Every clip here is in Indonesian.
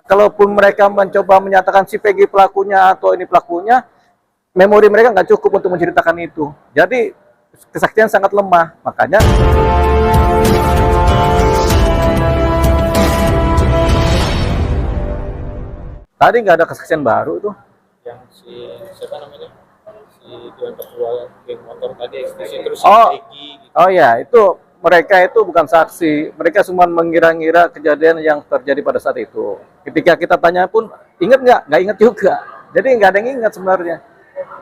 Kalaupun mereka mencoba menyatakan si Peggy pelakunya atau ini pelakunya, memori mereka nggak cukup untuk menceritakan itu. Jadi kesaksian sangat lemah. Makanya tadi nggak ada kesaksian baru tuh. Yang si siapa namanya, si tuan ketua geng motor tadi eksekusi terus si Oh, Peggy gitu. oh ya, itu mereka itu bukan saksi. Mereka cuma mengira-ngira kejadian yang terjadi pada saat itu. Ketika kita tanya pun, ingat nggak? Nggak ingat juga. Jadi nggak ada yang ingat sebenarnya.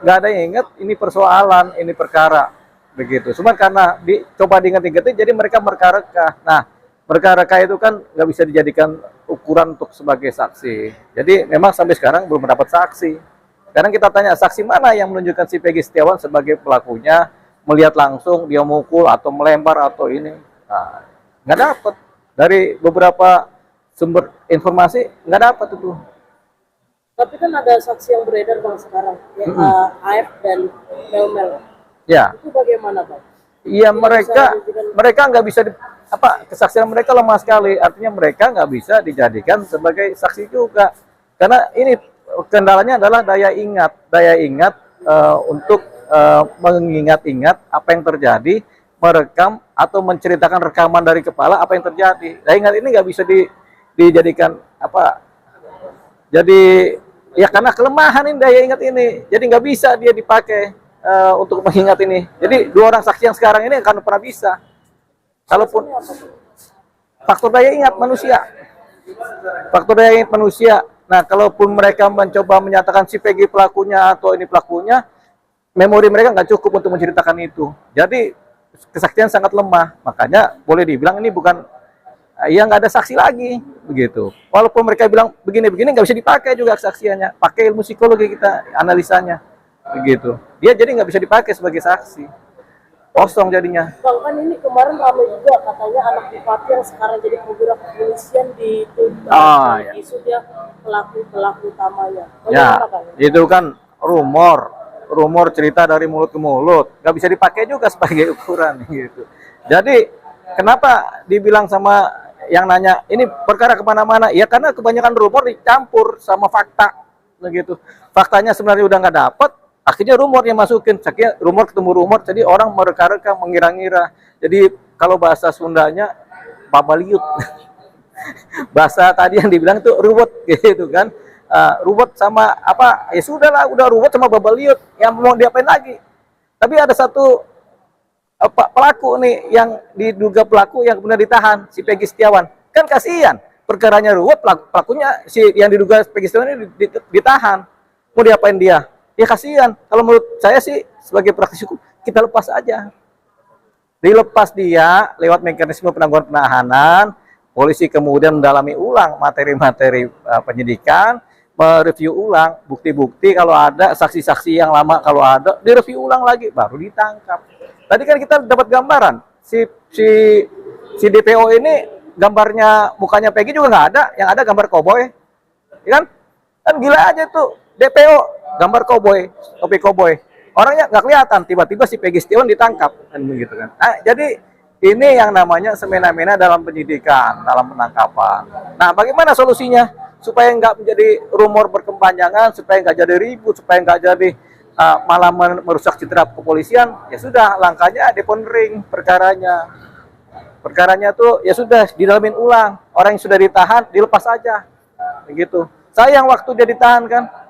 Nggak ada yang ingat ini persoalan, ini perkara. Begitu. Cuma karena coba diingat-ingatin, jadi mereka mereka-reka. Nah, mereka-reka itu kan nggak bisa dijadikan ukuran untuk sebagai saksi. Jadi memang sampai sekarang belum mendapat saksi. Sekarang kita tanya, saksi mana yang menunjukkan si Peggy Setiawan sebagai pelakunya, melihat langsung dia mukul atau melempar atau ini. Nah, nggak dapat. Dari beberapa sumber informasi nggak dapat itu. Tapi kan ada saksi yang beredar bang sekarang, ya, AF dan Melmel. Ya. Itu bagaimana bang? Iya, mereka nggak bisa kesaksian mereka lemah sekali. Artinya mereka nggak bisa dijadikan sebagai saksi juga. Karena ini kendalanya adalah daya ingat untuk mengingat-ingat apa yang terjadi, merekam atau menceritakan rekaman dari kepala apa yang terjadi. Daya ingat ini nggak bisa dijadikan jadi ya karena kelemahan ini daya ingat ini, jadi nggak bisa dia dipakai untuk mengingat ini. Jadi dua orang saksi yang sekarang ini akan pernah bisa. Kalaupun faktor daya ingat manusia, Nah, kalaupun mereka mencoba menyatakan si Peggy pelakunya atau ini pelakunya, memori mereka nggak cukup untuk menceritakan itu. Jadi kesaksian sangat lemah. Makanya boleh dibilang ini bukan nggak ada saksi lagi begitu. Walaupun mereka bilang begini-begini nggak bisa dipakai juga kesaksiannya. Pakai ilmu psikologi kita analisanya begitu. Dia jadi nggak bisa dipakai sebagai saksi. Kosong jadinya. Bang, kan ini kemarin ramai juga katanya anak bupati yang sekarang jadi perwira kepolisian ya. isu dia pelaku utamanya. Ya, itu kan rumor cerita dari mulut ke mulut, nggak bisa dipakai juga sebagai ukuran gitu. Jadi kenapa dibilang sama yang nanya ini perkara kemana-mana? Ya karena kebanyakan rumor dicampur sama fakta begitu. Faktanya sebenarnya udah nggak dapat. Akhirnya rumor yang masukin, akhirnya rumor ketemu rumor, jadi orang mereka-reka mengira-ngira. Jadi kalau bahasa Sundanya babaliut. Bahasa tadi yang dibilang itu ruwet gitu kan. Ruwet sama apa? Ya sudahlah, udah ruwet sama babaliut. Yang mau diapain lagi? Tapi ada satu pelaku nih yang diduga pelaku yang kemudian ditahan, si Peggy Setiawan. Kan kasihan, perkaranya ruwet, pelakunya si yang diduga Peggy Setiawan ini ditahan. Mau diapain dia? Ya kasihan. Kalau menurut saya sih sebagai praktisi hukum kita lepas aja. Dilepas dia lewat mekanisme penangguhan penahanan, polisi kemudian mendalami ulang materi-materi penyidikan, mereview ulang bukti-bukti kalau ada, saksi-saksi yang lama kalau ada, direview ulang lagi baru ditangkap. Tadi kan kita dapat gambaran si DPO ini gambarnya mukanya Peggy juga nggak ada, yang ada gambar koboi, ya kan? Kan gila aja tuh DPO gambar koboi, topi koboi. Orangnya nggak kelihatan, tiba-tiba si Peggy Setiawan ditangkap, kan begitu kan. Nah, jadi ini yang namanya semena-mena dalam penyidikan, dalam penangkapan. Nah, bagaimana solusinya supaya nggak menjadi rumor berkepanjangan, supaya nggak jadi ribut, supaya nggak jadi malah merusak citra kepolisian? Ya sudah, langkahnya depondering perkaranya. Perkaranya tuh ya sudah didalamin ulang. Orang yang sudah ditahan dilepas saja, begitu. Sayang waktu dia ditahan kan.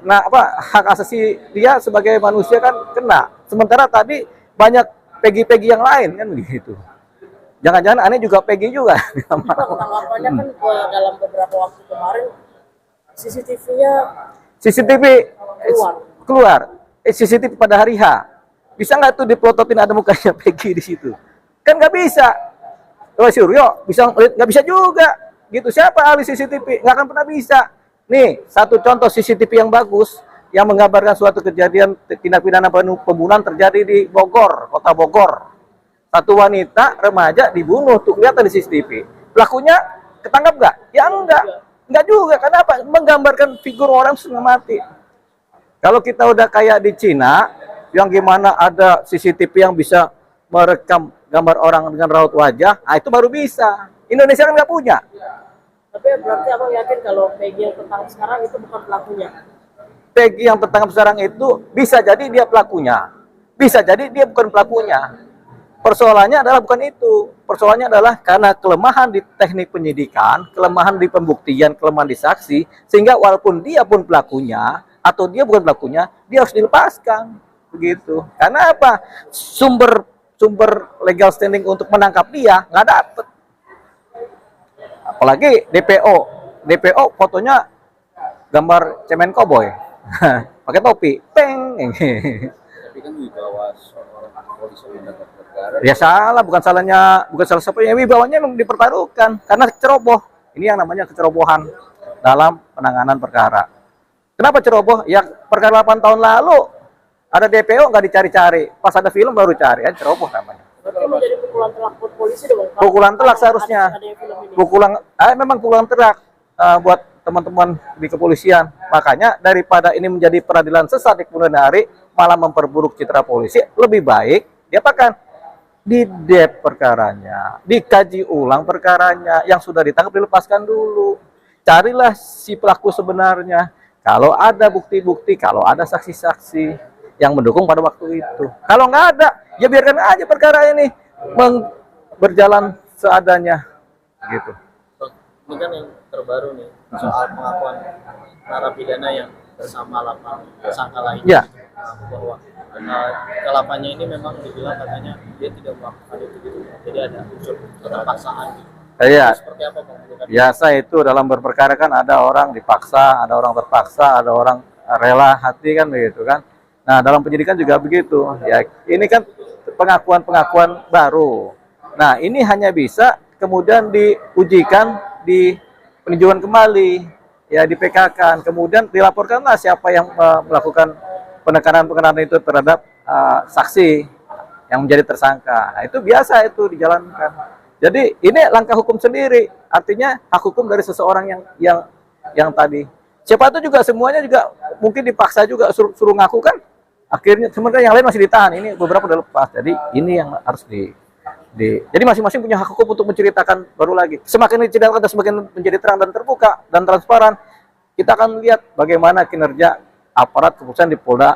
Nah, hak asasi dia sebagai manusia kan kena. Sementara tadi banyak Peggy-Peggy yang lain kan begitu. Jangan-jangan aneh juga Peggy juga. Tanggapannya kan dalam beberapa waktu kemarin CCTV keluar. CCTV pada hari H. Bisa nggak tuh diplototin ada mukanya Peggy di situ? Kan nggak bisa. Kalau Suryo bisa nggak bisa juga. Gitu, siapa ahli CCTV? Nggak akan pernah bisa. Nih, satu contoh CCTV yang bagus, yang menggambarkan suatu kejadian tindak pidana pembunuhan terjadi di Bogor, kota Bogor. Satu wanita remaja dibunuh, tuh kelihatan di CCTV. Pelakunya ketangkap nggak? Ya enggak juga. Kenapa? Menggambarkan figur orang setengah mati. Kalau kita udah kayak di Cina, yang gimana ada CCTV yang bisa merekam gambar orang dengan raut wajah, nah itu baru bisa. Indonesia kan nggak punya. Tapi berarti abang yakin kalau Peggy yang tentang sekarang itu bukan pelakunya? Peggy yang tertangkap sekarang itu bisa jadi dia pelakunya, bisa jadi dia bukan pelakunya. Persoalannya adalah bukan itu. Persoalannya adalah karena kelemahan di teknik penyidikan, kelemahan di pembuktian, kelemahan di saksi, sehingga walaupun dia pun pelakunya atau dia bukan pelakunya, dia harus dilepaskan. Begitu. Karena apa? Sumber legal standing untuk menangkap dia nggak dapet. Apalagi DPO fotonya gambar cemen koboi, pakai topi, peng. Tapi kan wibawa seorang polisi mendapat perkara. Ya salah, bukan salah siapa ya, wibawanya memang dipertaruhkan karena ceroboh. Ini yang namanya kecerobohan dalam penanganan perkara. Kenapa ceroboh? Ya perkara 8 tahun lalu ada DPO nggak dicari-cari, pas ada film baru cari, ya ceroboh namanya. Berarti menjadi pukulan telak buat polisi dong. Kalau Pukulan telak seharusnya. adanya film ini. Memang pukulan telak buat teman-teman di kepolisian. Makanya daripada ini menjadi peradilan sesat di kemudian hari, malah memperburuk citra polisi, lebih baik diapakan? Didep perkaranya, dikaji ulang perkaranya, yang sudah ditangkap dilepaskan dulu. Carilah si pelaku sebenarnya. Kalau ada bukti-bukti, kalau ada saksi-saksi yang mendukung pada waktu itu. Kalau nggak ada, ya biarkan aja perkara ini berjalan seadanya, gitu. Bang, ini kan yang terbaru nih soal pengakuan narapidana yang bersama 8 tersangka lainnya. Ya. Bahwa ke-8-nya ini memang dibilang katanya dia tidak melakukan itu gitu. Jadi ada unsur keterpaksaan gitu. Iya. Seperti apa Bang? Biasa itu dalam berperkara kan ada orang dipaksa, ada orang terpaksa, ada orang rela hati kan begitu kan. Nah, dalam penyidikan juga begitu. Ya, ini kan pengakuan-pengakuan baru. Nah, ini hanya bisa kemudian diujikan di peninjauan kembali, ya di PK-kan. Kemudian dilaporkanlah siapa yang melakukan penekanan-penekanan itu terhadap saksi yang menjadi tersangka. Nah, itu biasa itu dijalankan. Jadi ini langkah hukum sendiri, artinya hak hukum dari seseorang yang tadi. Siapa itu juga semuanya juga mungkin dipaksa juga suruh ngaku kan. Akhirnya sebenarnya yang lain masih ditahan, ini beberapa udah lepas. Jadi ini yang harus jadi masing-masing punya hak hukum untuk menceritakan baru lagi. Semakin diceritakan dan semakin menjadi terang dan terbuka dan transparan, kita akan lihat bagaimana kinerja aparat kepolisian di Polda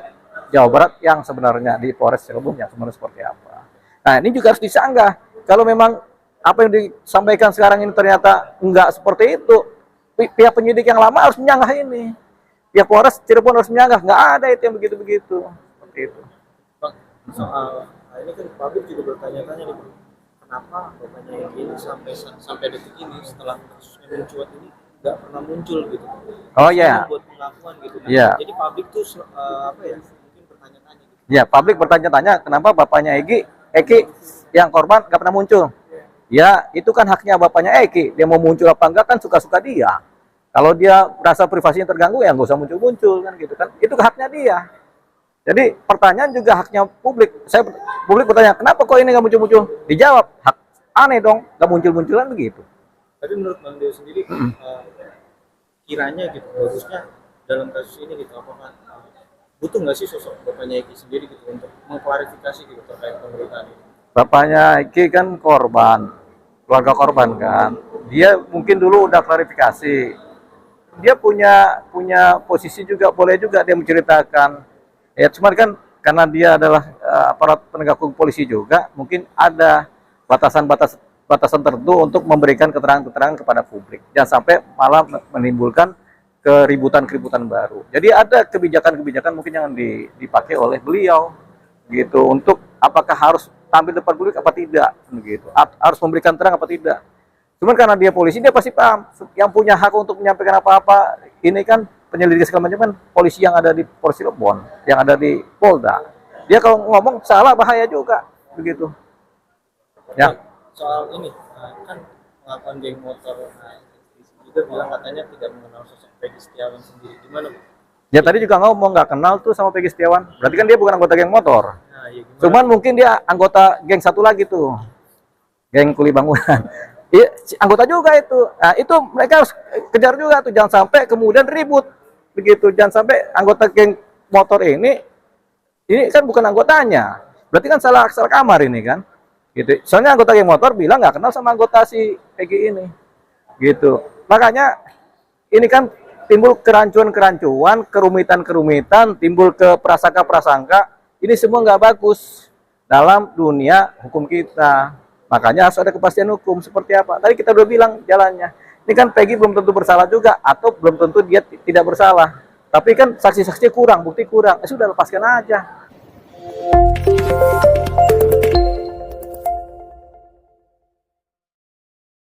Jawa Barat yang sebenarnya, di Polres Cirebon yang sebenarnya seperti apa. Nah, ini juga harus disanggah. Kalau memang apa yang disampaikan sekarang ini ternyata enggak seperti itu, pihak penyidik yang lama harus menyanggah ini. Pihak Polres Cirebon harus menyanggah, nggak ada itu yang begitu-begitu. Seperti itu. Bang, soal ini kan publik juga bertanya-tanya nih, Bang. Kenapa bapaknya yang ini sampai detik ini setelah kasusnya mencuat ini nggak pernah muncul gitu? Oh ya. Buat pengakuan gitu. Nah, Iya. Jadi publik tuh apa ya? Mungkin bertanya-tanya gitu. Ya, publik bertanya-tanya kenapa bapaknya Eki yang korban nggak pernah muncul. Ya, itu kan haknya bapaknya Eki. Dia mau muncul apa enggak kan suka-suka dia. Kalau dia merasa privasinya terganggu ya nggak usah muncul-muncul kan gitu kan. Itu haknya dia. Jadi pertanyaan juga haknya publik. Publik bertanya, kenapa kok ini nggak muncul-muncul? Dijawab, hak aneh dong, nggak muncul-munculan begitu. Tapi menurut Bang Deo sendiri, kiranya gitu, harusnya dalam kasus ini gitu, apakah butuh nggak sih sosok bapaknya Eki sendiri gitu untuk mengklarifikasi gitu terkait pemberitaan ini? Bapaknya Eki kan korban, keluarga korban kan. Dia mungkin dulu udah klarifikasi. Dia punya posisi juga, boleh juga dia menceritakan. Ya cuma kan karena dia adalah aparat penegak hukum polisi juga, mungkin ada batasan tertentu untuk memberikan keterangan-keterangan kepada publik. Jangan sampai malah menimbulkan keributan baru. Jadi ada kebijakan-kebijakan mungkin yang dipakai oleh beliau gitu untuk apakah harus tampil depan publik apa tidak begitu. Harus memberikan terang apa tidak. Cuman karena dia polisi, dia pasti paham yang punya hak untuk menyampaikan apa-apa. Ini kan penyelidik segala macam kan polisi yang ada di Polres Cirebon, yang ada di Polda. Dia kalau ngomong salah bahaya juga begitu. Ya. Soal ini kan pengakuan geng motor juga bilang katanya tidak mengenal sosok Peggy Setiawan sendiri. Gimana, Bang? Ya tadi juga ngomong nggak kenal tuh sama Peggy Setiawan. Berarti kan dia bukan anggota geng motor. Nah, iya, gimana? Cuman mungkin dia anggota geng satu lagi tuh, geng kuli bangunan. Iya, anggota juga itu. Nah, itu mereka harus kejar juga tuh, jangan sampai kemudian ribut begitu. Jangan sampai anggota geng motor ini kan bukan anggotanya. Berarti kan salah kamar ini kan. Gitu. Soalnya anggota geng motor bilang nggak kenal sama anggota si Peggy ini. Gitu. Makanya ini kan timbul kerancuan-kerancuan, kerumitan-kerumitan, timbul ke prasangka-prasangka. Ini semua nggak bagus dalam dunia hukum kita. Makanya harus ada kepastian hukum seperti apa. Tadi kita udah bilang jalannya. Ini kan Peggy belum tentu bersalah juga, atau belum tentu dia tidak bersalah. Tapi kan saksi-saksi kurang, bukti kurang. Sudah lepaskan aja.